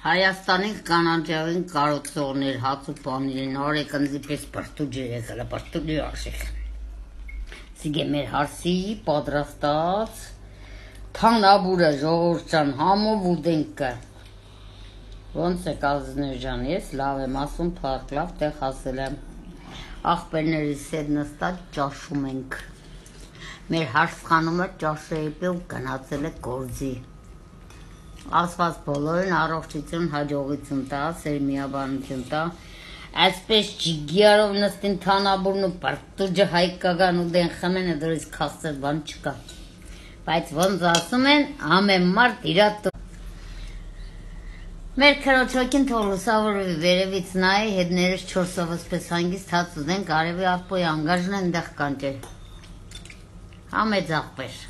Հայաստանի կանանջավին կարոցողներ հաց ու պանիրին արեքնձի պես պրտուջեր եկել, պրտուջի աշիք։ Սիգե մեր հարսի պատրաստած թանաբուրը ժողովրդյան համով ու դենքը։ Ոնց է կազներ ջան, ես լավ եմ ասում, փառք լավ տեղ ասել եմ։ Աղբերներիս հետ նստած ճաշում ենք։ Մեր հարսխանումը ճաշեիպի ու գնացել է գործի։ Ասված բոլորին առողջություն, հաջողություն տա, սերմիաբանություն տա, այսպես ջիգիարով նստին թանաբուրն ու պարտուջը հայկական ու դեն խմեն է դրից կաղցել բան չկա, բայց ոնց ասում են, ամեն մարդ իրատ մեր քրոջոքին թող լուսավորվի վերևից նայի, հետներս չորսովս պես հանգիստ հաց ուզենք, արևի ապոյ անգաժն են դեղ կանջել, համեծ աղբեր